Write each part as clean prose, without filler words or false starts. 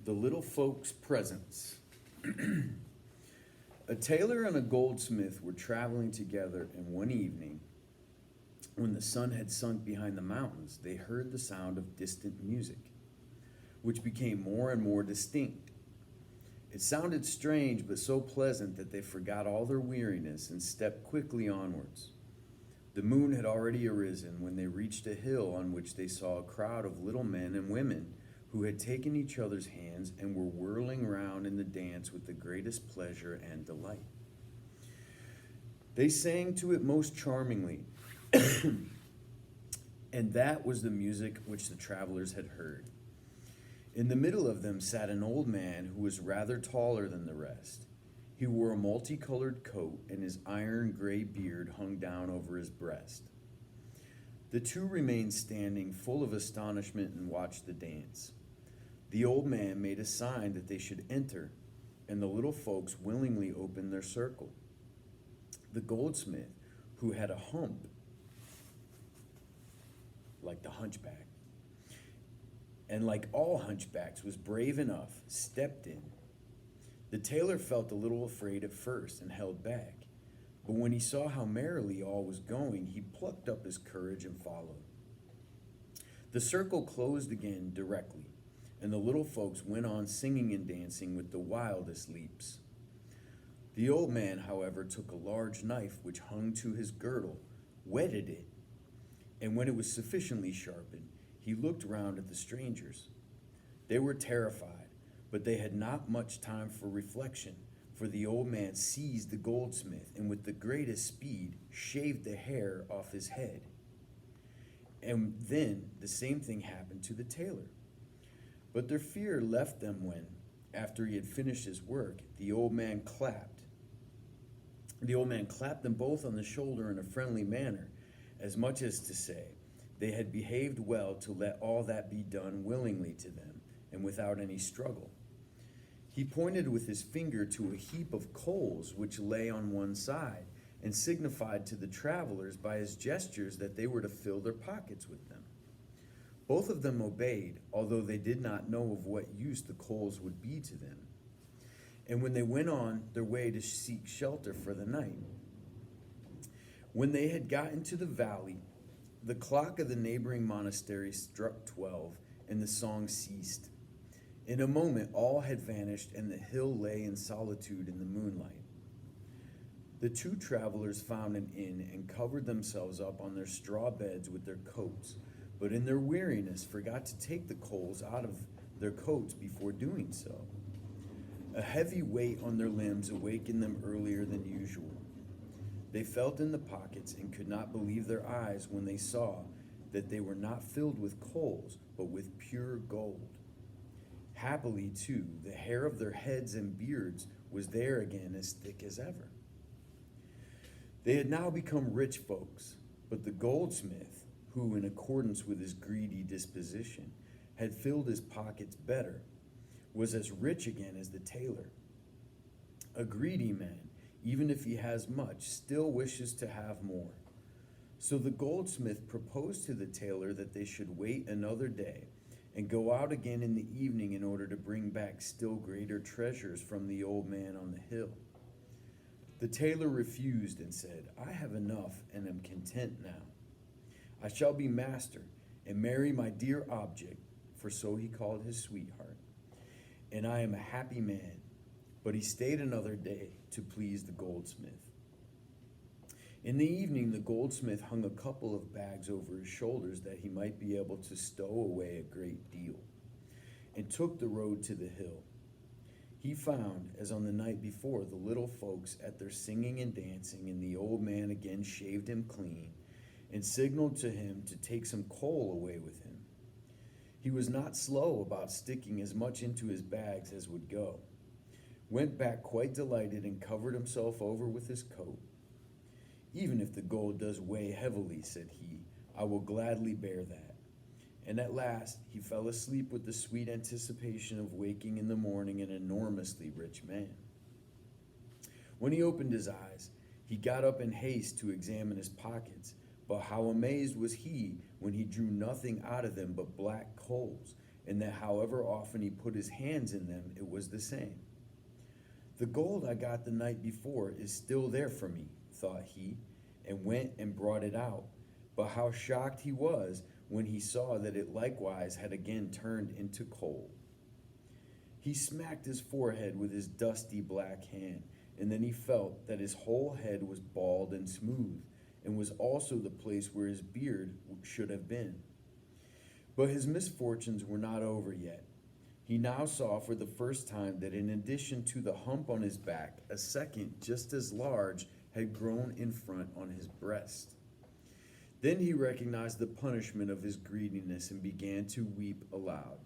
The little folks' presents. A tailor and a goldsmith were traveling together, and one evening, when the sun had sunk behind the mountains, they heard the sound of distant music, which became more and more distinct. It sounded strange, but so pleasant that they forgot all their weariness and stepped quickly onwards. The moon had already arisen when they reached a hill on which they saw a crowd of little men and women who had taken each other's hands and were whirling round in the dance with the greatest pleasure and delight. They sang to it most charmingly, and that was the music which the travelers had heard. In the middle of them sat an old man who was rather taller than the rest. He wore a multicolored coat, and his iron gray beard hung down over his breast. The two remained standing, full of astonishment, and watched the dance. The old man made a sign that they should enter, and the little folks willingly opened their circle. The goldsmith, who had a hump, like the hunchback, and like all hunchbacks was brave enough, stepped in. The tailor felt a little afraid at first and held back, but when he saw how merrily all was going, he plucked up his courage and followed. The circle closed again directly, and the little folks went on singing and dancing with the wildest leaps. The old man, however, took a large knife which hung to his girdle, whetted it, and when it was sufficiently sharpened, he looked round at the strangers. They were terrified, but they had not much time for reflection, for the old man seized the goldsmith and with the greatest speed shaved the hair off his head. And then the same thing happened to the tailor. But their fear left them when, after he had finished his work, the old man clapped them both on the shoulder in a friendly manner, as much as to say, they had behaved well to let all that be done willingly to them, and without any struggle. He pointed with his finger to a heap of coals which lay on one side, and signified to the travelers by his gestures that they were to fill their pockets with them. Both of them obeyed, although they did not know of what use the coals would be to them. And when they went on their way to seek shelter for the night, when they had got into the valley, the clock of the neighboring monastery struck 12, and the song ceased. In a moment all had vanished, and the hill lay in solitude in the moonlight. The two travelers found an inn and covered themselves up on their straw beds with their coats, but in their weariness forgot to take the coals out of their coats before doing so. A heavy weight on their limbs awakened them earlier than usual. They felt in the pockets and could not believe their eyes when they saw that they were not filled with coals, but with pure gold. Happily, too, the hair of their heads and beards was there again as thick as ever. They had now become rich folks, but the goldsmith, who, in accordance with his greedy disposition, had filled his pockets better, was as rich again as the tailor. A greedy man, even if he has much, still wishes to have more. So the goldsmith proposed to the tailor that they should wait another day and go out again in the evening in order to bring back still greater treasures from the old man on the hill. The tailor refused and said, "I have enough and am content now. I shall be master and marry my dear object," for so he called his sweetheart, "and I am a happy man." But he stayed another day to please the goldsmith. In the evening, the goldsmith hung a couple of bags over his shoulders that he might be able to stow away a great deal, and took the road to the hill. He found, as on the night before, the little folks at their singing and dancing, and the old man again shaved him clean and signaled to him to take some coal away with him. He was not slow about sticking as much into his bags as would go, went back quite delighted, and covered himself over with his coat. "Even if the gold does weigh heavily," said he, "I will gladly bear that." And at last he fell asleep with the sweet anticipation of waking in the morning an enormously rich man. When he opened his eyes, he got up in haste to examine his pockets, but how amazed was he when he drew nothing out of them but black coals, and that however often he put his hands in them, it was the same. The gold I got the night before is still there for me, thought he, and went and brought it out. But how shocked he was when he saw that it likewise had again turned into coal. He smacked his forehead with his dusty black hand, and then he felt that his whole head was bald and smooth, and was also the place where his beard should have been. But his misfortunes were not over yet. He now saw for the first time that in addition to the hump on his back, a second, just as large, had grown in front on his breast. Then he recognized the punishment of his greediness and began to weep aloud.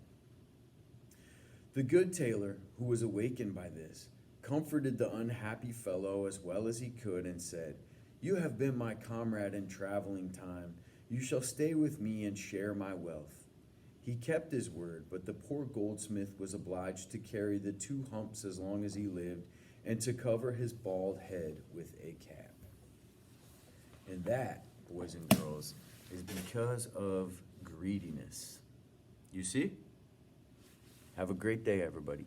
The good tailor, who was awakened by this, comforted the unhappy fellow as well as he could and said, "You have been my comrade in traveling time. You shall stay with me and share my wealth." He kept his word, but the poor goldsmith was obliged to carry the 2 humps as long as he lived, and to cover his bald head with a cap. And that, boys and girls, is because of greediness. You see? Have a great day, everybody.